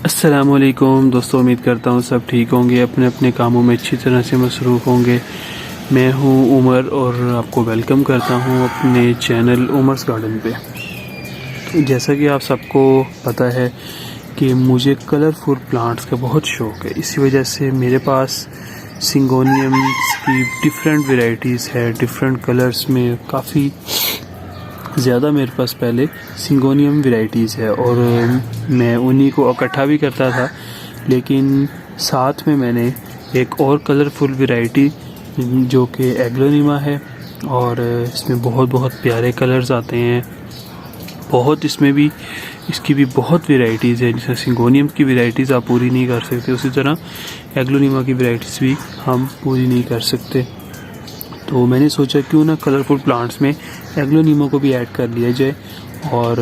अस्सलामुअलैकुम दोस्तों, उम्मीद करता हूँ सब ठीक होंगे, अपने अपने कामों में अच्छी तरह से मसरूफ़ होंगे। मैं हूँ उमर और आपको वेलकम करता हूँ अपने चैनल उमर्स गार्डन पे। तो जैसा कि आप सबको पता है कि मुझे कलरफुल प्लांट्स का बहुत शौक़ है, इसी वजह से मेरे पास सिंगोनियम्स की डिफरेंट वैरायटीज़ है, डिफरेंट कलर्स में काफ़ी ज़्यादा मेरे पास पहले सिंगोनियम वैरायटीज़ है और मैं उन्हीं को इकट्ठा भी करता था। लेकिन साथ में मैंने एक और कलरफुल वैरायटी जो कि एग्लोनिमा है और इसमें बहुत बहुत प्यारे कलर्स आते हैं। बहुत इसकी भी बहुत वैरायटीज़ है। जैसे सिंगोनियम की वैरायटीज़ आप पूरी नहीं कर सकते, उसी तरह एग्लोनिमा की वैरायटीज़ भी हम पूरी नहीं कर सकते। तो मैंने सोचा क्यों ना कलरफुल प्लांट्स में एग्लोनिमा को भी ऐड कर लिया जाए और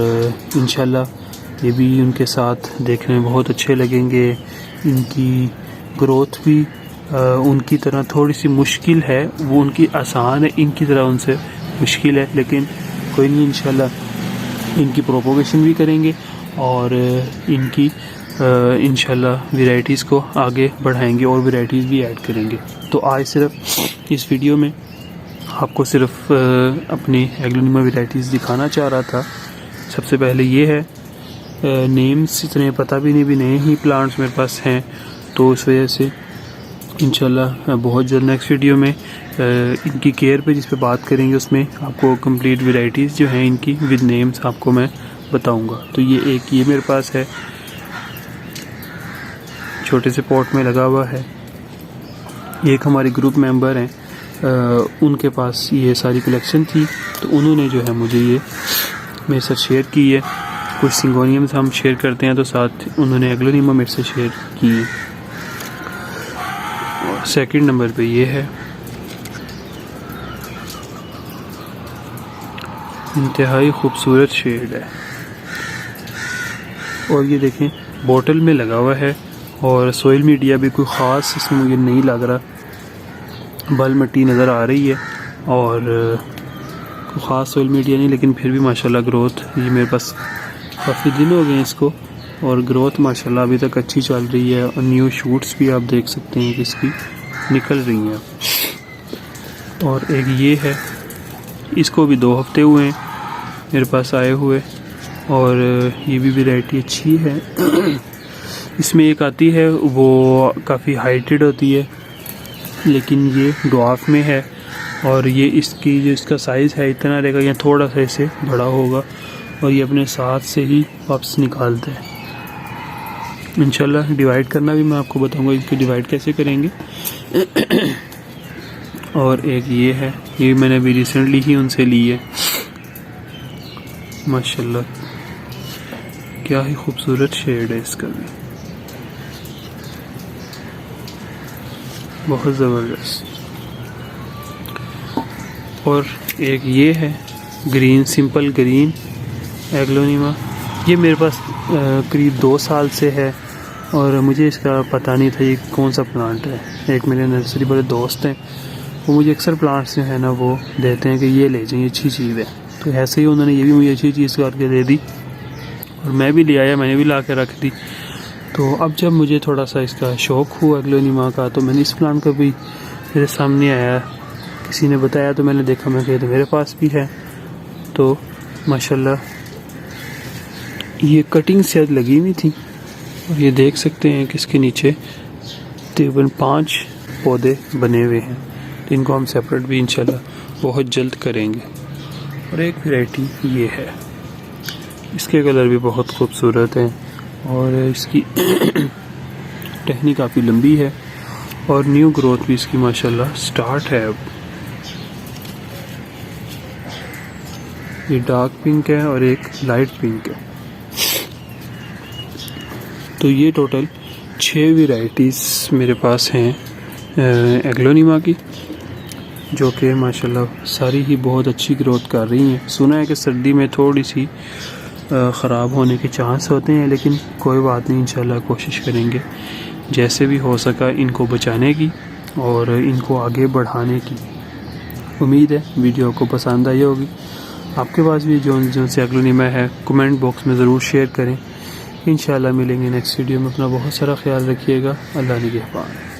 इंशाल्लाह ये भी उनके साथ देखने में बहुत अच्छे लगेंगे। इनकी ग्रोथ भी उनकी तरह थोड़ी सी मुश्किल है, वो उनकी आसान है, इनकी तरह उनसे मुश्किल है, लेकिन कोई नहीं, इंशाल्लाह इनकी प्रोपोगेशन भी करेंगे और इनकी इंशाल्लाह वैरायटीज़ को आगे बढ़ाएंगे और वैरायटीज़ भी ऐड करेंगे। तो आज सिर्फ इस वीडियो में आपको सिर्फ अपनी एग्लोनिमा वैरायटीज़ दिखाना चाह रहा था। सबसे पहले ये है, नेम्स इतने पता भी नहीं, भी नए ही प्लांट्स मेरे पास हैं, तो इस वजह से इंशाल्लाह बहुत जल्द नेक्स्ट वीडियो में इनकी केयर पे जिस पे बात करेंगे उसमें आपको कंप्लीट वैरायटीज़ जो हैं इनकी विद नेम्स आपको मैं बताऊंगा। तो ये मेरे पास है, छोटे से पॉट में लगा हुआ है। एक हमारे ग्रुप मेंबर हैं, उनके पास ये सारी कलेक्शन थी, तो उन्होंने जो है मुझे ये मेरे साथ शेयर की है। कुछ सिंगोनियम्स हम शेयर करते हैं, तो साथ उन्होंने एग्लोनिमा मेरे से शेयर की है। और सेकंड नंबर पे ये है, इंतहाई खूबसूरत शेड है और ये देखें बोतल में लगा हुआ है और सोइल मीडिया भी कोई ख़ास इसमें मुझे नहीं लग रहा, बल मिट्टी नज़र आ रही है और कोई ख़ास सोइल मीडिया नहीं, लेकिन फिर भी माशाल्लाह ग्रोथ, ये मेरे पास काफ़ी दिन हो गए इसको और ग्रोथ माशाल्लाह अभी तक अच्छी चल रही है और न्यू शूट्स भी आप देख सकते हैं कि इसकी निकल रही हैं। और एक ये है, इसको भी 2 हफ्ते हुए हैं मेरे पास आए हुए और ये भी वैरायटी अच्छी है। इसमें एक आती है वो काफ़ी हाइटेड होती है, लेकिन ये ड्वार्फ में है और ये इसकी जो इसका साइज़ है इतना रहेगा या थोड़ा सा इसे बड़ा होगा और ये अपने साथ से ही वापस निकालते हैं। इंशाल्लाह डिवाइड करना भी मैं आपको बताऊंगा, इसको डिवाइड कैसे करेंगे। और एक ये है, ये मैंने अभी रिसेंटली ही उनसे ली है। माशाल्लाह क्या ही खूबसूरत शेड है इसका भी, बहुत ज़बरदस्त। और एक ये है ग्रीन, सिंपल ग्रीन एग्लोनिमा, ये मेरे पास करीब 2 साल से है और मुझे इसका पता नहीं था ये कौन सा प्लांट है। एक मेरे नर्सरी वाले दोस्त हैं, वो मुझे अक्सर प्लांट्स जो है ना वो देते हैं कि ये ले जाइए, अच्छी चीज़ है। तो ऐसे ही उन्होंने ये भी मुझे अच्छी चीज़ करके दे दी और मैं भी ले आया, मैंने भी ला के रख दी। तो अब जब मुझे थोड़ा सा इसका शौक़ हुआ एग्लोनिमा का, तो मैंने इस प्लांट का भी मेरे सामने आया, किसी ने बताया तो मैंने देखा, मैं कहा तो मेरे पास भी है। तो माशाल्लाह ये कटिंग शायद लगी हुई थी और ये देख सकते हैं कि इसके नीचे तकरीबन 5 पौधे बने हुए हैं, तो इनको हम सेपरेट भी इंशाल्लाह बहुत जल्द करेंगे। और एक वैरायटी ये है, इसके कलर भी बहुत खूबसूरत हैं और इसकी टहनी काफ़ी लंबी है और न्यू ग्रोथ भी इसकी माशाल्लाह स्टार्ट है। अब ये डार्क पिंक है और एक लाइट पिंक है। तो ये टोटल 6 वैरायटीज़ मेरे पास हैं एग्लोनिमा की, जो कि माशाल्लाह सारी ही बहुत अच्छी ग्रोथ कर रही हैं। सुना है कि सर्दी में थोड़ी सी ख़राब होने के चांस होते हैं, लेकिन कोई बात नहीं, इंशाल्लाह कोशिश करेंगे जैसे भी हो सका इनको बचाने की और इनको आगे बढ़ाने की। उम्मीद है वीडियो को पसंद आई होगी। आपके पास भी जो से एग्लोनिमा है कमेंट बॉक्स में ज़रूर शेयर करें। इंशाल्लाह मिलेंगे नेक्स्ट वीडियो में। अपना बहुत सारा ख्याल रखिएगा। अल्लाह निगहबान।